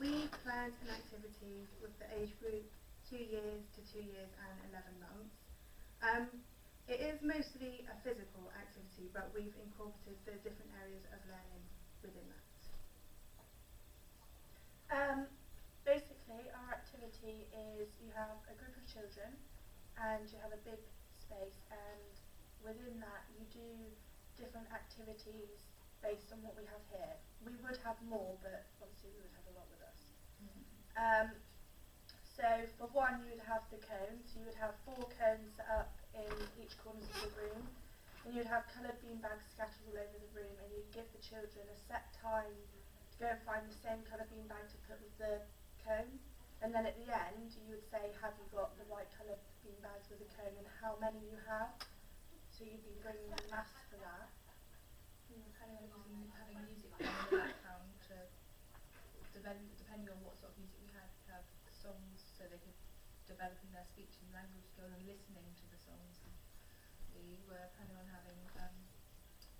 We planned an activity with the age group 2 years to 2 years and 11 months. It is mostly a physical activity, but we've incorporated the different areas of learning within that. Basically, our activity is you have a group of children and you have a big space, and within that you do different activities based on what we have here. We would have more, but obviously we would have a lot with us. So for one, you would have the cones. You would have 4 cones set up in each corner of the room, and you'd have coloured beanbags scattered all over the room, and you'd give the children a set time to go and find the same colour beanbag to put with the cone, and then at the end you would say, have you got the right colour beanbags with the cone and how many you have. So you'd be bringing the mass for that. Having music in the background to depending on what sort of music we had, have songs so they could develop in their speech and language skills and listening to the songs. We were planning on having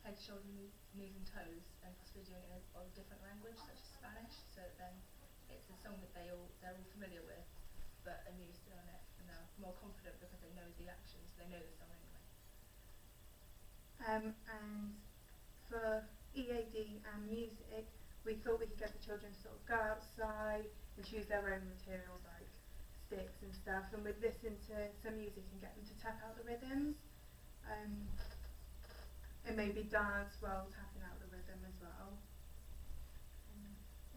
head, shoulder, knees and toes, and possibly doing it in a different language such as Spanish, so that then it's a song that they're all familiar with but are new to on it, and they're more confident because they know the actions, they know the song anyway. And for EAD and music, we thought we could get the children to sort of go outside and choose their own materials like sticks and stuff, and we'd listen to some music and get them to tap out the rhythms, and maybe dance while tapping out the rhythm as well.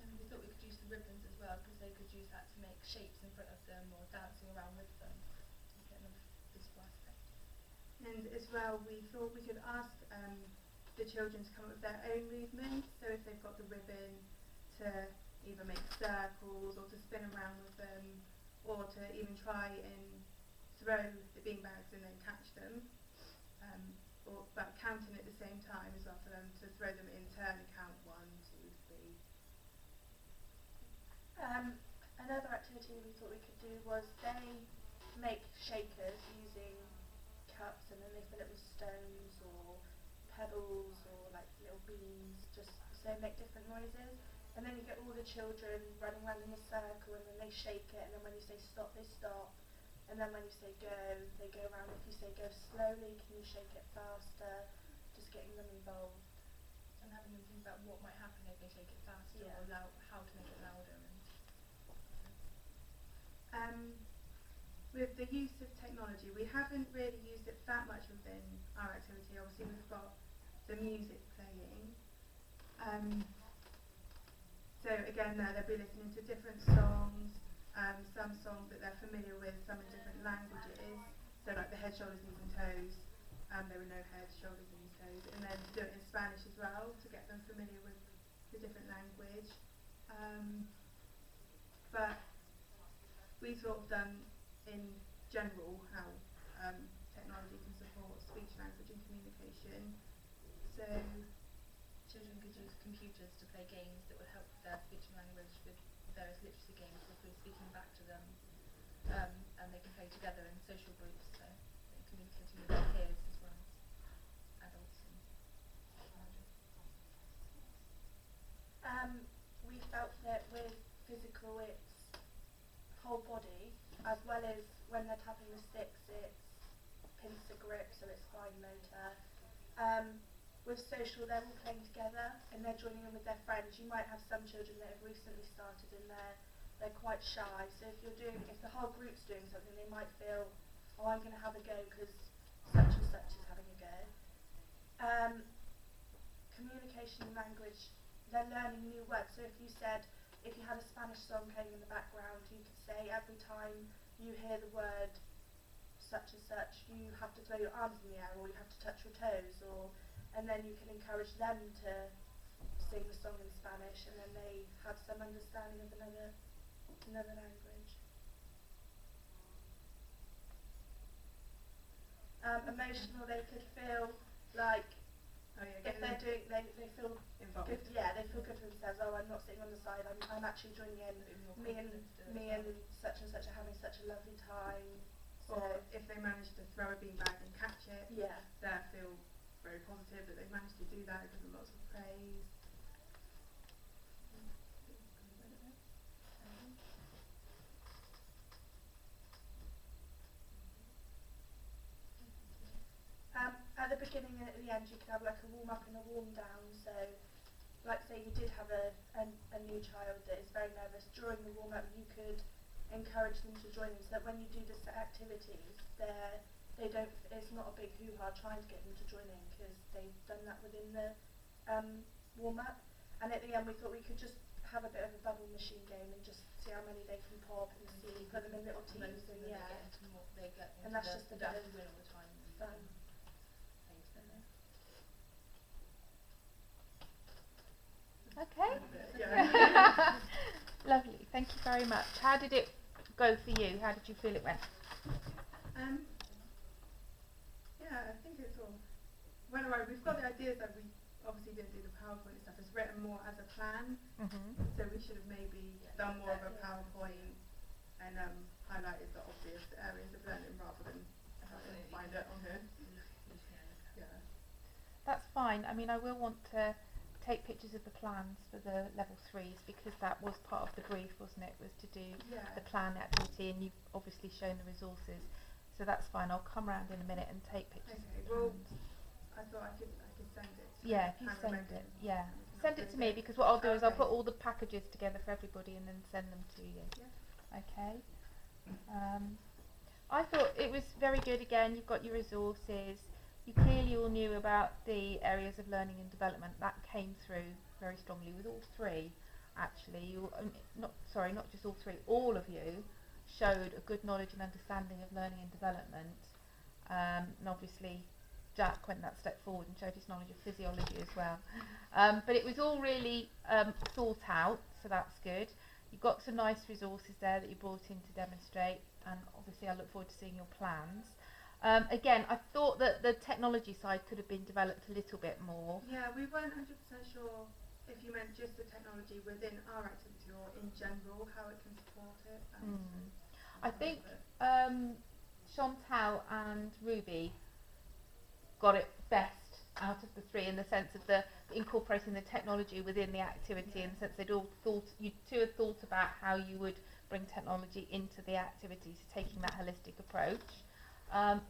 And we thought we could use the ribbons as well, because they could use that to make shapes in front of them or dancing around with them and get them a visual aspect. And as well, we thought we could ask the children to come up with their own movements, so if they've got the ribbon, to either make circles or to spin around with them, or to even try and throw the beanbags and then catch them, but counting at the same time as well, for them to throw them in turn and count 1, 2, 3. Another activity we thought we could do was they make shakers using cups, and then they fill it with stones or pebbles or like little beans, just so they make different noises, and then you get all the children running around in a circle, and then they shake it, and then when you say stop, they stop, and then when you say go, they go around. If you say go slowly, can you shake it faster? Just getting them involved. And having them think about what might happen if they shake it faster, Yeah. or how to make it louder. With the use of technology, we haven't really used it that much within our activity. Obviously we've got the music playing. So again there, they'll be listening to different songs, some songs that they're familiar with, some in different languages. So like the head, shoulders, knees and toes, there were no heads, shoulders, knees, toes. And then do it in Spanish as well, to get them familiar with the different language. But we sort of done in general how technology can support speech, language and communication. So children could use computers to play games that would help their speech and language with various literacy games, if we're speaking back to them, and they can play together in social groups, so they're communicating with their peers as well as adults and children. We felt that with physical, it's whole body, as well as when they're tapping the sticks, it's pincer grip, so it's fine motor. With social, they're all playing together and they're joining in with their friends. You might have some children that have recently started and they're quite shy, so if the whole group's doing something, they might feel, oh, I'm going to have a go because such and such is having a go. Communication and language, they're learning new words. So if you had a Spanish song playing in the background, you could say every time you hear the word such and such, you have to throw your arms in the air, or you have to touch your toes, and then you can encourage them to sing the song in Spanish, and then they have some understanding of another language. Emotional, they could feel like if they're doing, they feel involved. good. Yeah, they feel good for themselves. Oh, I'm not sitting on the side. I'm actually joining in. Me and such and such are having such a lovely time. So Or if they manage to throw a beanbag and catch it, yeah, they feel very positive that they've managed to do that, because of lots of praise. beginning and at the end you could have like a warm up and a warm down. So, like say you did have a new child that is very nervous, during the warm up you could encourage them to join in, so that when you do the set activities, they don't. It's not a big hoo-ha trying to get them to join in, because they've done that within the warm up. And at the end we thought we could just have a bit of a bubble machine game and just see how many they can pop and see, put them in little teams, and and that's just a bit of win all the time. fun. Okay. Yeah. Lovely. Thank you very much. How did it go for you? How did you feel it went? Yeah, I think it's all went alright. We've got the ideas that we obviously didn't do the PowerPoint and stuff. It's written more as a plan, so we should have maybe done more of a PowerPoint and highlighted the obvious areas of learning rather than having to find it on here. Yeah. That's fine. I mean, I will want to take pictures of the plans for the level 3s, because that was part of the brief, wasn't it? Was to do the plan activity, and you've obviously shown the resources, so that's fine. I'll come round in a minute and take pictures. Okay. Of the Well, plans. I thought I could send it. To Yeah, if you Hannah send Megan, it, yeah. and we can Send it upload to me, because what I'll do is I'll Okay. put all the packages together for everybody and then send them to you. Yeah. Okay. I thought it was very good. Again, you've got your resources. You clearly all knew about the areas of learning and development. That came through very strongly with all 3. Actually, not just all 3. All of you showed a good knowledge and understanding of learning and development. And obviously, Jack went that step forward and showed his knowledge of physiology as well. But it was all really thought out, so that's good. You've got some nice resources there that you brought in to demonstrate, and obviously I look forward to seeing your plans. Again, I thought that the technology side could have been developed a little bit more. Yeah, we weren't 100% sure if you meant just the technology within our activity or in general how it can support it. I think Chantal and Ruby got it best out of the 3, in the sense of the incorporating the technology within the activity, in the sense they'd all thought, you 2 had thought about how you would bring technology into the activities, taking that holistic approach.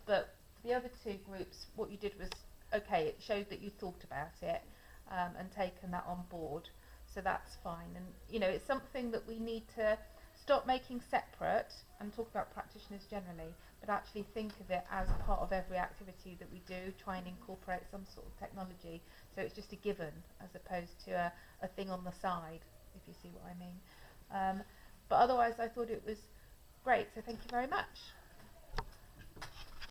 But the other 2 groups, what you did was, okay, it showed that you thought about it and taken that on board, so that's fine. And you know, it's something that we need to stop making separate and talk about practitioners generally, but actually think of it as part of every activity that we do, try and incorporate some sort of technology, so it's just a given as opposed to a thing on the side, if you see what I mean. But otherwise I thought it was great, so thank you very much.